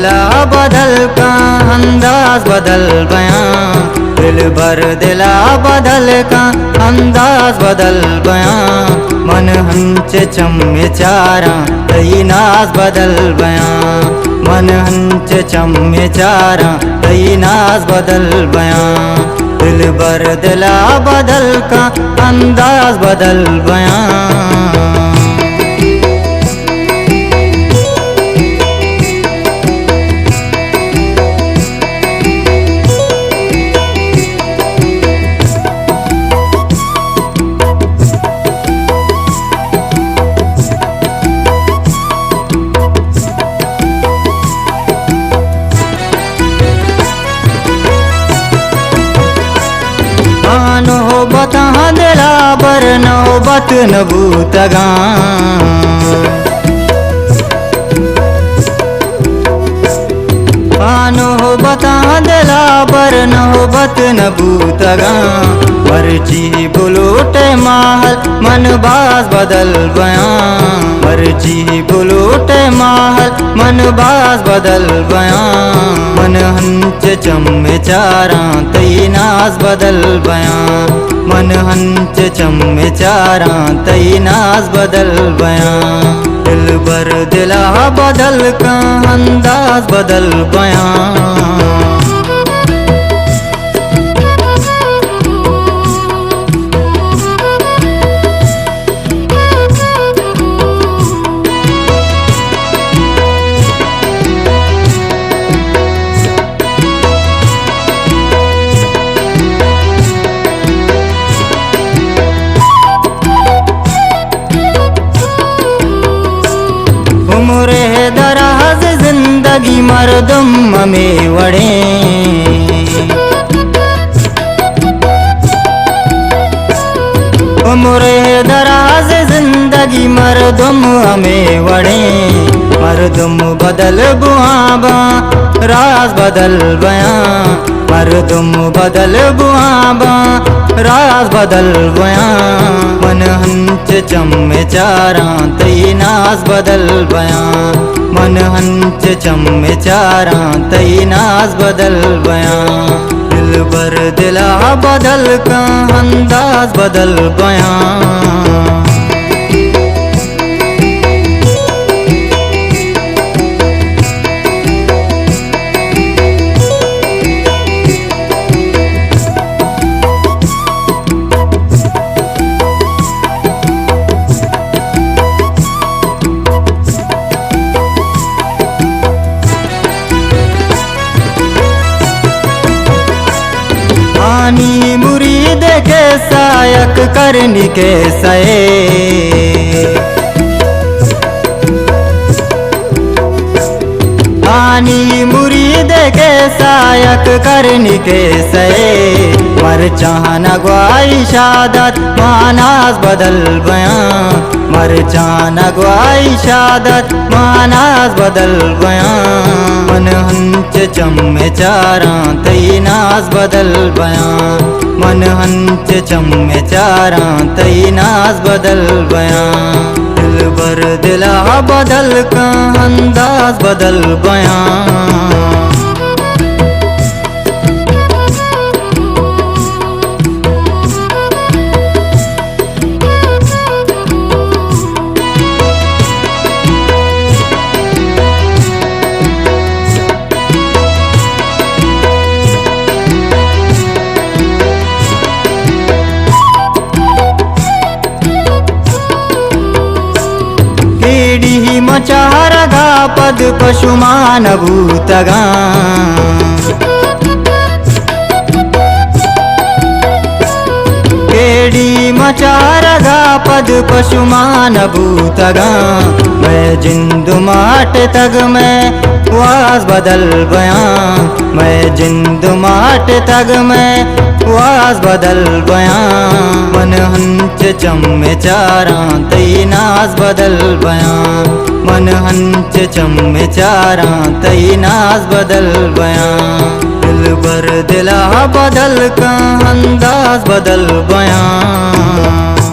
दिला बदल का अंदाज बदल बयां, दिल भर दिला बदल का अंदाज बदल बयां, मन हंच चम्मे चारा तई नाज बदल बयां, मन हंच चम्मे चारा तई नाज बदल बयां, दिल भर दिला बदल का अंदाज बदल बयां। नौबत दिला बर नौबत नबूतगा, नौबत दिला बर नौबत नबूतगा, मर्जी बुलोटे महल मन बाज बदल बयां, मर्जी बुलोटे महल मन बाज बदल बयां, मन हंच चम्मे चारा तई नाज बदल बयां, मन हंच चम्मे चारा तई नाज बदल बयां, दिल भर दिला बदल का अंदाज बदल बयां। उम्रे दराज जिंदगी मरदम में वड़े, उम्रे दराज जिंदगी मरदम में वड़े, मरदम बदल बुआबा राज बदल बयां, मरदम बदल बुआबा राज बदल बयां, मन हंच चम्मे चारा तई नाज बदल बयां, मन हंच चम्मे चारा तई नाज बदल बयां, दिल भर दिला बदल का अंदाज बदल बयां। आनी मुरीद के सायक करनी के सये, आनी मुरीद के सायक करनी के सये, मर चाहन अगवाई शादत मानाज बदल बयां, मर चाहन अगवाई शादत मानाज बदल बयां, मन हंच चम्मे चारा तई नाज बदल बयां, मन हंच चम्मे चारा तई नाज बदल बयां, दिल भर दिला बदल का अंदाज बदल बयां। मचारगा पद पशुमान भूतगा, केड़ी मचारगा पद पशुमान भूतगा, मैं जिंद माट तग में वाज बदल बयां, मैं जिंद माट तग में वाज बदल बयां, मन हंच चम्मे चारा तई नाज बदल बयां, मन हंच चम्मे चारा तई नाज बदल बयां, दिल भर दिला बदल का अंदाज बदल बयां।